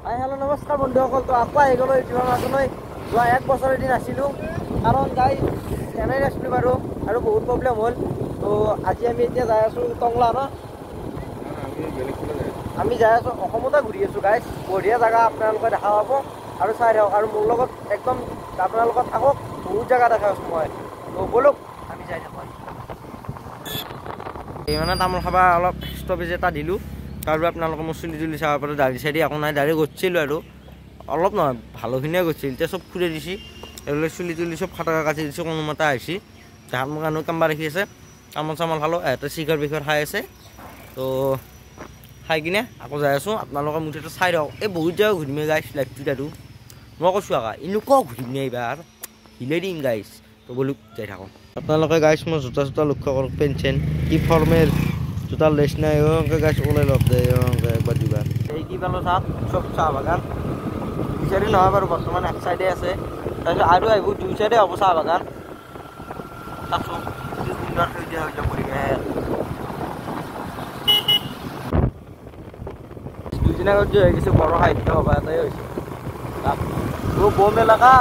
hello नमस्कार बंधुসকল तो आपको आइ गलो इउटिউবৰ মাজলৈ যোৱা এক বছৰ দিন আছিলো কাৰণ গাই এনে আছিলো বাৰু আৰু বহুত প্ৰবলেম হ'ল তো আজি আমি এতিয়া যাই আছো টংলা ন আমি যাই আছো অসমতে ঘূৰি আছো গাইছ বঢ়িয়া জায়গা আপোনালোকে দেখা পাব আৰু চাই থাকক আৰু মোৰ লগত একদম আপোনালোকক থাকক বহুত জায়গা দেখা আছো মই তো বলক আমি যাই থাকো এই মানে তামোল খাবা অলপ ষ্টপেজ এটা দিলো কারণ আপনাদের মোৰ চুলি তুলি চাব পাৰো দাড়ি চাড়ি একো নাই দাড়ি গছিলো আৰু অলপ নহয় ভালোখিনিয়ে গছিল এতিয়া সব খুঁড়ে দিছি এগুলো চুলি তুলি সব খাটাকা কাটি দিছি কোনো মতে আহিছি ধান মুখানো কামবা ৰাখি আছে তামোল চামল খালো এটা চিগাৰ বিখৰ খাই আছে তো খাই কিনে আকৌ যাই আছো আপোনালোকৰ মুঠতে চাই দিয়ক এই বহুত জায়গা ঘূৰিমে গাইছ লাইফটোত আৰু মই কৈছো আকা এনেকুৱা ঘূৰিমে এইবাৰ হিলে দিম গাইছ তো বলো যাই থাকো আপোনালোকে গাইছ মই জোতা জোতা লক্ষ্য কৰক পেঞ্চন কি ফৰ্মেল জোতাৰ লেছ নাই অংকে গাছ ওলাই লগ দে অংকে একবাৰ দিবা এই কি পালো চাওক চব চাহ বাগান বিচাৰি নহয় বাৰু বৰ্তমান এক চাইডে আছে তাৰপিছত আৰু আহিব দুই চাইডে হ'ব চাহ বাগান চাচোন কি সুন্দৰ সেউজীয়া সেউজীয়া পৰিৱেশ দুদিন আগত যে হৈ গৈছে বড়ো সাহিত্য সভা এটাই হৈছে বম এলেকা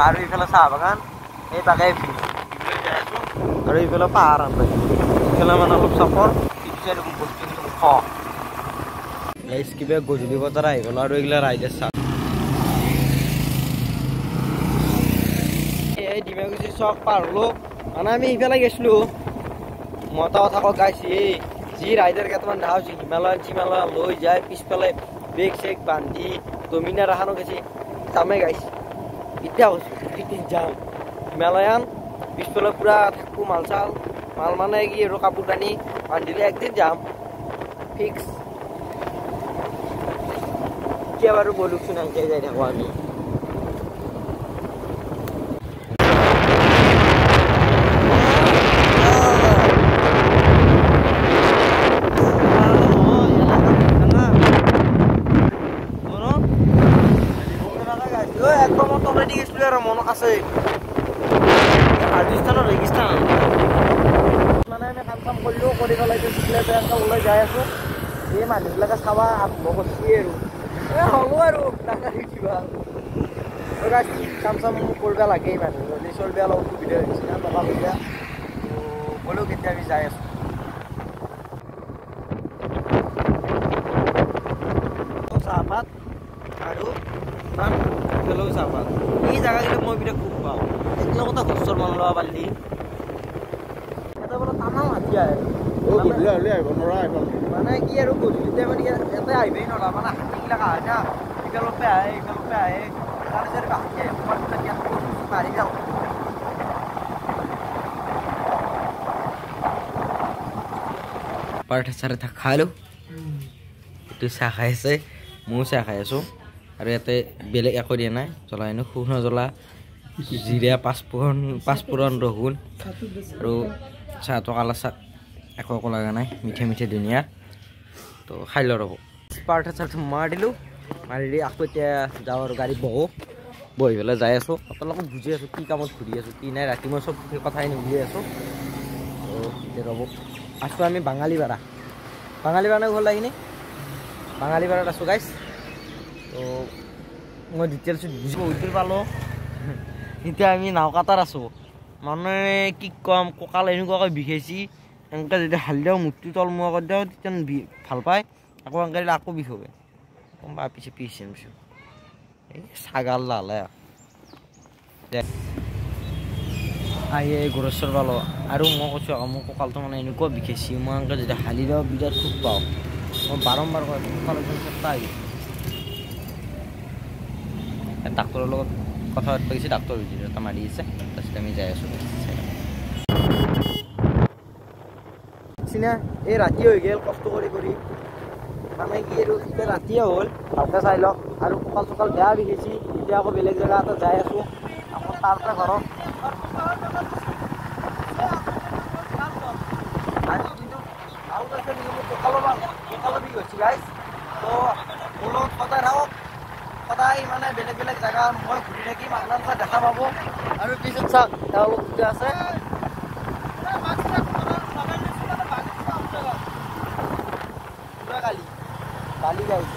আৰু এইফালে চাহ বাগান এই তাকে আৰু এইফালে পাহাৰ এইফালে মানে অলপ চাপৰ বস্তু কিবা গধূলি বজাৰ আহি গ'ল আৰু এইগিলা ৰাইডে চাহ এই ডিমাগুচি চক পাৰ হলো মানে আমি ইফালে গৈছিলো মতা কথা গাইছি যি ৰাইডাৰ কেইটামান দেখা হৈছে হিমালয়ান চিমালয়ান লৈ যায় পিছফালে বেগ চেগ বান্ধি ডমিনাৰ এখানো গেছি যামে গাইছি এতিয়া কৈছো যাম হিমালয়ান পিছফালে পুৰা থাকো মাল চাল মাল মানে কি আৰু কাপোৰ কানি বান্ধিলে একদিন যাম ফিক্স এতিয়া বাৰু বলুকচোন এনেকে যাই থাকো আমি মনত আছে ৰাজস্থানৰ ৰেগিস্তান মানে আমি কাম চাম কৰিলেও কৰি পেলাই ওলাই যাই আছো এই মানুহবিলাকে চাবা আৰম্ভ কৰিছে আৰু হ'লো আৰু কিবা কাম চাম কৰিব লাগেই মানুহ যদি চলিব অলপ অসুবিধা হৈছে না টকা পইচা হ'লেও কেতিয়া আমি যাই আছো চাহপাত আৰু খেলো চাহপাত এই জায়গাগুলো মই বিৰাট খুব পাওঁ এইগুলো কথা ঘৰ মন ল'ব পাৰিলি এটা বোলে টানা মাতি আহে মানে কি আৰু গধূলিতে মানে ইয়াতে আহিবই নলা মানে হাতীবিলাক আহে না ইফালপে আহে ইফালপে আহে তাৰপিছত হাতী মাৰি যাওঁ পাৰঠা চাৰঠা খালো এইটো চাহ খাই আছে ময়ো চাহ খাই আছো আৰু ইয়াতে বেলেগ একো দিয়া নাই জ্বলা এনে শুকনা জ্বলা জিৰা পাঁচফোৰণ ৰহুন আৰু চাহটো কালা চাহ একো লগা নাই মিঠা মিঠা ধুনীয়া তো খাই লওঁ ৰ'ব পাৰঠা চাৰঠা মাৰি দিলোঁ মাৰি দি আকৌ এতিয়া যাওঁ আৰু গাড়ীত বহি পেলাই যাই আছোঁ আপোনালোকক বুজি আছোঁ কি কামত ঘূৰি আছোঁ কি নাই ৰাতি মই চব কথাই বুজি আছোঁ তো এতিয়া ৰ'ব আছোঁ আমি বাঙালীপাৰা ঘৰ লাগিনি বাঙালীপাৰাত আছোঁ গাইছ তো মই ডিটেইলছত বুজি পালোঁ এতিয়া আমি নাওকাটাত আছোঁ মানে কি ক'ম কঁকাল এনেকুৱাকৈ বিষাইছি এনেকৈ যদি হালি দিওঁ মূৰটো তলমুৱা কৰি দিওঁ তেতিয়া ভাল পায় আকৌ এনেকৈ দিলে আকৌ বিষ হবে গম পা পিছে এই ছাগাল লালে আহি গৰেশ্বৰ পালোঁ আৰু মই কৈছোঁ আকৌ মোৰ কঁকালটো মানে এনেকুৱা বিষাইছি মই এনেকৈ যদি হালি দিওঁ বিৰাট খুব পাওঁ মই বাৰম্বাৰ কয় কঁকাল একদম চেষ্টা আহি ডাক্তৰৰ লগত কথা পাতিব গৈছে ডাক্তৰ ভিডিঅ' এটা মাৰি আছে তাৰপিছত আমি যাই আছোঁ চিনা এই ৰাতি হৈ গ'ল কষ্ট কৰি মানে কি আৰু এতিয়া ৰাতিয়ে হ'ল ভালকৈ চাই লওক আৰু কঁকাল চকাল বেয়া বিষাইছি এতিয়া আকৌ বেলেগ জেগা এটা যাই আছোঁ আকৌ তাৰপৰা ঘৰত আজি কিন্তু আৰু আছে কঁকালৰ বিষ হৈছে গাইজ তো মোৰ লগত সদায় থাকক সদায় মানে বেলেগ বেলেগ জেগা মই ঘূৰি থাকিম আপোনালোকে দেখা পাব আৰু পিছত চাওক তেওঁলোক যেতিয়া আছে কালি গাইজ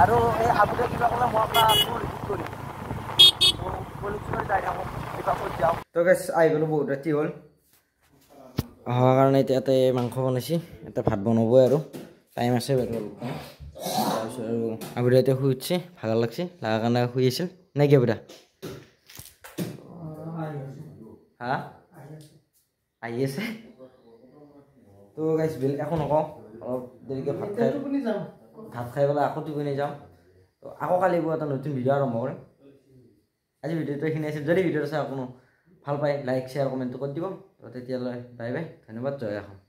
আৰু এই আগতে কিবা ক'লে মই আপোনাক ৰিপিট কৰিম তো গাইজ আহি গ'লোঁ বহুত ৰাতি হ'ল অহাৰ কাৰণে এতিয়া ইয়াতে মাংস বনাইছে এতিয়া ভাত বনাবই আৰু টাইম আছে বাৰু তাৰপিছত আৰু আবুদা এতিয়া শুই উঠছে ভাগৰ লাগছে লগাৰ কাৰণে শুই আছিল নে কি আবুদা হা আহি আছে তো গাইজ বেলেগ একো নকওঁ অলপ দেৰিকৈ ভাত খাই পেলাই আকৌ টোপনি যাম তো আকৌ কালি এটা নতুন ভিডিঅ' আৰম্ভ কৰিম আজি ভিডিঅ'টো এইখিনি আছিল যদি ভিডিঅ'টো চাই কোনো ভাল পায় লাইক শ্বেয়াৰ কমেণ্টটো কৰি দিব তো তেতিয়ালৈ বাই বাই ধন্যবাদ জয় অসম